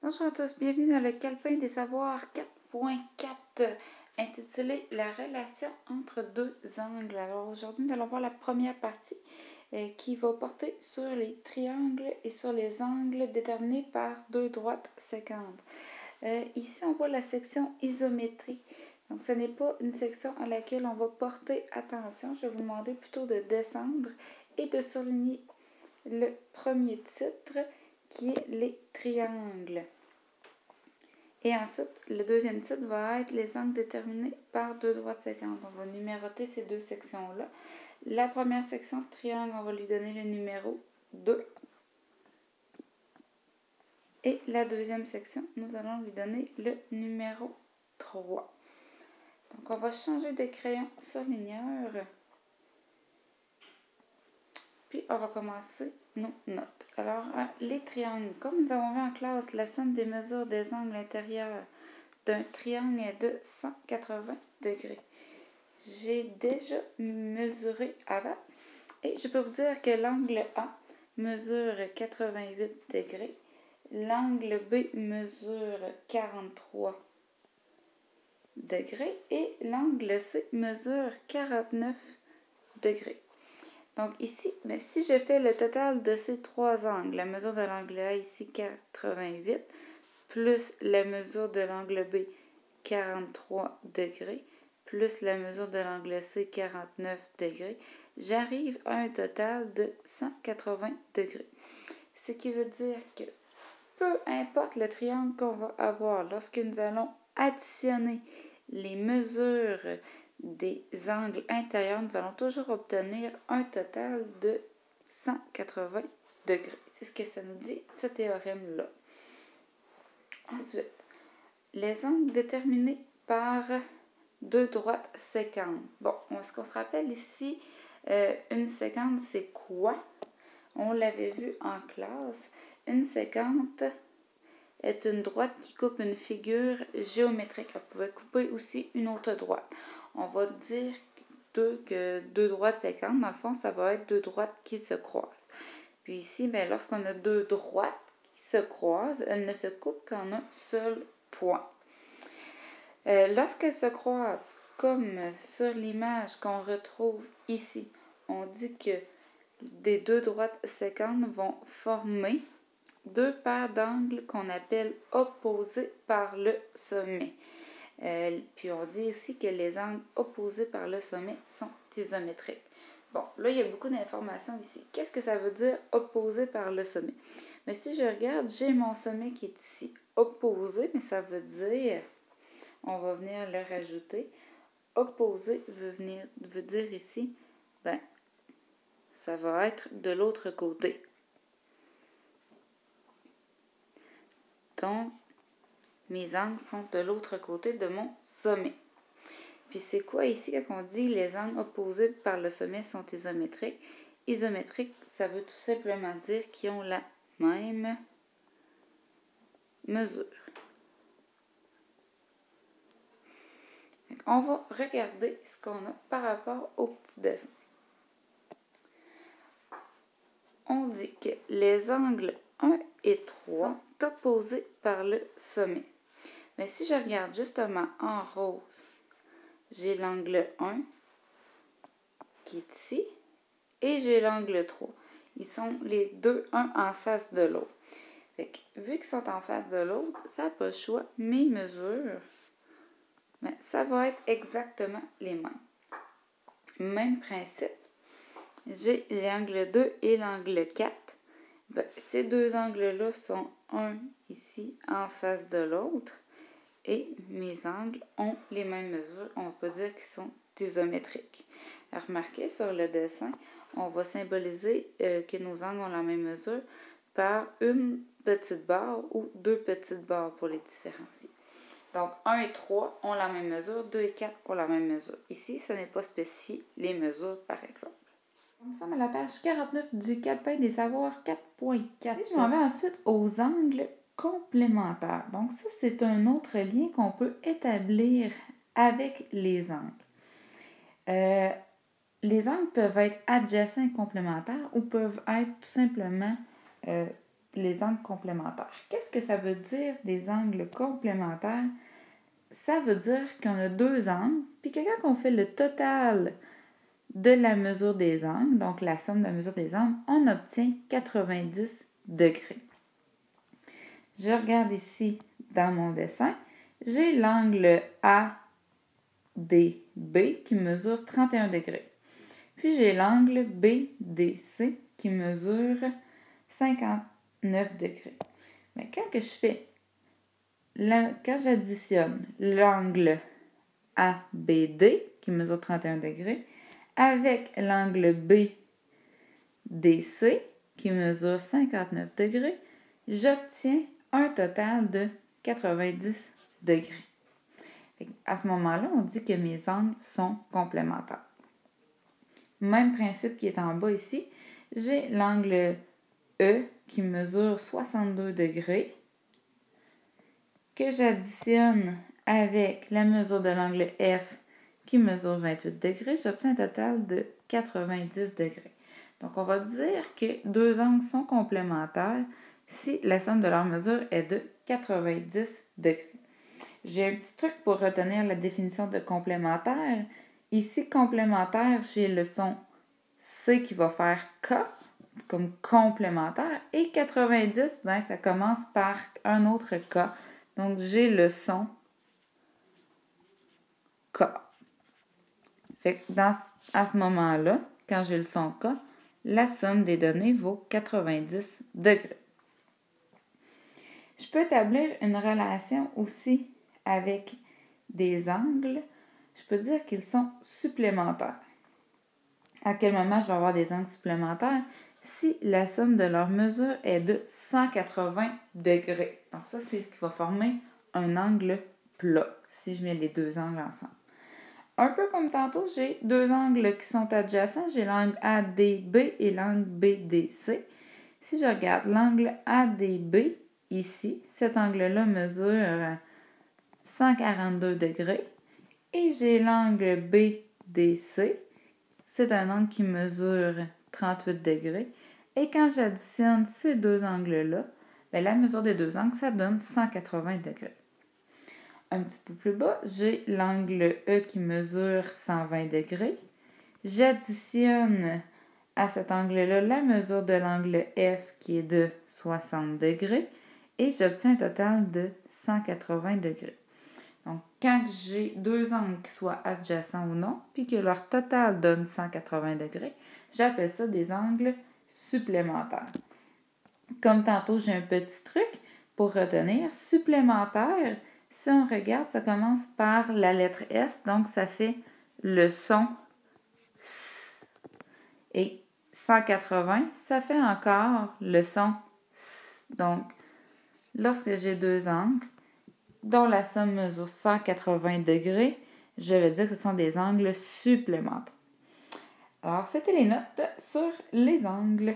Bonjour à tous, bienvenue dans le calepin des savoirs 4.4 intitulé La relation entre deux angles. Alors aujourd'hui, nous allons voir la première partie qui va porter sur les triangles et sur les angles déterminés par deux droites sécantes. Ici, on voit la section isométrie. Donc, ce n'est pas une section à laquelle on va porter attention. Je vais vous demander plutôt de descendre et de souligner le premier titre qui est les triangles. Et ensuite, le deuxième titre va être les angles déterminés par deux droites sécantes. On va numéroter ces deux sections-là. La première section de triangle, on va lui donner le numéro 2. Et la deuxième section, nous allons lui donner le numéro 3. Donc, on va changer de crayon surligneur. Puis, on va commencer nos notes. Alors, les triangles. Comme nous avons vu en classe, la somme des mesures des angles intérieurs d'un triangle est de 180 degrés. J'ai déjà mesuré avant et je peux vous dire que l'angle A mesure 88 degrés, l'angle B mesure 43 degrés et l'angle C mesure 49 degrés. Donc ici, si je fais le total de ces trois angles, la mesure de l'angle A ici 88, plus la mesure de l'angle B 43 degrés, plus la mesure de l'angle C 49 degrés, j'arrive à un total de 180 degrés. Ce qui veut dire que peu importe le triangle qu'on va avoir, lorsque nous allons additionner les mesures des angles intérieurs, nous allons toujours obtenir un total de 180 degrés. C'est ce que ça nous dit, ce théorème-là. Ensuite, les angles déterminés par deux droites sécantes. Bon, est-ce qu'on se rappelle ici, une sécante, c'est quoi? On l'avait vu en classe. Une sécante est une droite qui coupe une figure géométrique. Elle pouvait couper aussi une autre droite. On va dire que deux droites sécantes, dans le fond, ça va être deux droites qui se croisent. Puis ici, lorsqu'on a deux droites qui se croisent, elles ne se coupent qu'en un seul point. Lorsqu'elles se croisent, comme sur l'image qu'on retrouve ici, on dit que des deux droites sécantes vont former deux paires d'angles qu'on appelle opposés par le sommet. Puis on dit aussi que les angles opposés par le sommet sont isométriques. Bon, là, il y a beaucoup d'informations ici. Qu'est-ce que ça veut dire opposé par le sommet? Mais si je regarde, j'ai mon sommet qui est ici opposé, mais ça veut dire, on va venir le rajouter. Opposé veut dire ici, ça va être de l'autre côté. Donc, mes angles sont de l'autre côté de mon sommet. Puis c'est quoi ici quand on dit les angles opposés par le sommet sont isométriques? Isométrique, ça veut tout simplement dire qu'ils ont la même mesure. On va regarder ce qu'on a par rapport au petit dessin. On dit que les angles 1 et 3 sont opposés par le sommet. Mais si je regarde justement en rose, j'ai l'angle 1 qui est ici et j'ai l'angle 3. Ils sont les deux, un en face de l'autre. Vu qu'ils sont en face de l'autre, ça n'a pas le choix. Mes mesures, ça va être exactement les mêmes. Même principe. J'ai l'angle 2 et l'angle 4. Ces deux angles-là sont un ici en face de l'autre. Et mes angles ont les mêmes mesures. On peut dire qu'ils sont isométriques. Remarquez sur le dessin, on va symboliser que nos angles ont la même mesure par une petite barre ou deux petites barres pour les différencier. Donc, 1 et 3 ont la même mesure, 2 et 4 ont la même mesure. Ici, ce n'est pas spécifié les mesures, par exemple. Nous sommes à la page 49 du calepin des savoirs 4.4. Si je m'en vais ensuite aux angles complémentaires. Donc, ça, c'est un autre lien qu'on peut établir avec les angles. Les angles peuvent être adjacents et complémentaires ou peuvent être tout simplement les angles complémentaires. Qu'est-ce que ça veut dire des angles complémentaires? Ça veut dire qu'on a deux angles, puis que quand on fait le total de la mesure des angles, donc la somme de la mesure des angles, on obtient 90 degrés. Je regarde ici dans mon dessin, j'ai l'angle ADB qui mesure 31 degrés. Puis j'ai l'angle BDC qui mesure 59 degrés. Mais quand j'additionne l'angle ABD qui mesure 31 degrés avec l'angle BDC qui mesure 59 degrés, j'obtiens un total de 90 degrés. À ce moment-là, on dit que mes angles sont complémentaires. Même principe qui est en bas ici. J'ai l'angle E qui mesure 62 degrés que j'additionne avec la mesure de l'angle F qui mesure 28 degrés. J'obtiens un total de 90 degrés. Donc, on va dire que deux angles sont complémentaires si la somme de leur mesure est de 90 degrés. J'ai un petit truc pour retenir la définition de complémentaire. Ici, complémentaire, j'ai le son C qui va faire K, comme complémentaire. Et 90, ben, ça commence par un autre K. Donc, j'ai le son K. Fait que à ce moment-là, quand j'ai le son K, la somme des données vaut 90 degrés. Je peux établir une relation aussi avec des angles. Je peux dire qu'ils sont supplémentaires. À quel moment je vais avoir des angles supplémentaires? Si la somme de leur mesure est de 180 degrés. Donc ça, c'est ce qui va former un angle plat, si je mets les deux angles ensemble. Un peu comme tantôt, j'ai deux angles qui sont adjacents. J'ai l'angle ADB et l'angle BDC. Si je regarde l'angle ADB, ici, cet angle-là mesure 142 degrés. Et j'ai l'angle BDC. C'est un angle qui mesure 38 degrés. Et quand j'additionne ces deux angles-là, bien, la mesure des deux angles, ça donne 180 degrés. Un petit peu plus bas, j'ai l'angle E qui mesure 120 degrés. J'additionne à cet angle-là la mesure de l'angle F qui est de 60 degrés. Et j'obtiens un total de 180 degrés. Donc, quand j'ai deux angles qui soient adjacents ou non, puis que leur total donne 180 degrés, j'appelle ça des angles supplémentaires. Comme tantôt, j'ai un petit truc pour retenir. Supplémentaire, si on regarde, ça commence par la lettre S, donc ça fait le son S. Et 180, ça fait encore le son S. Donc, lorsque j'ai deux angles, dont la somme mesure 180 degrés, je vais dire que ce sont des angles supplémentaires. Alors, c'était les notes sur les angles.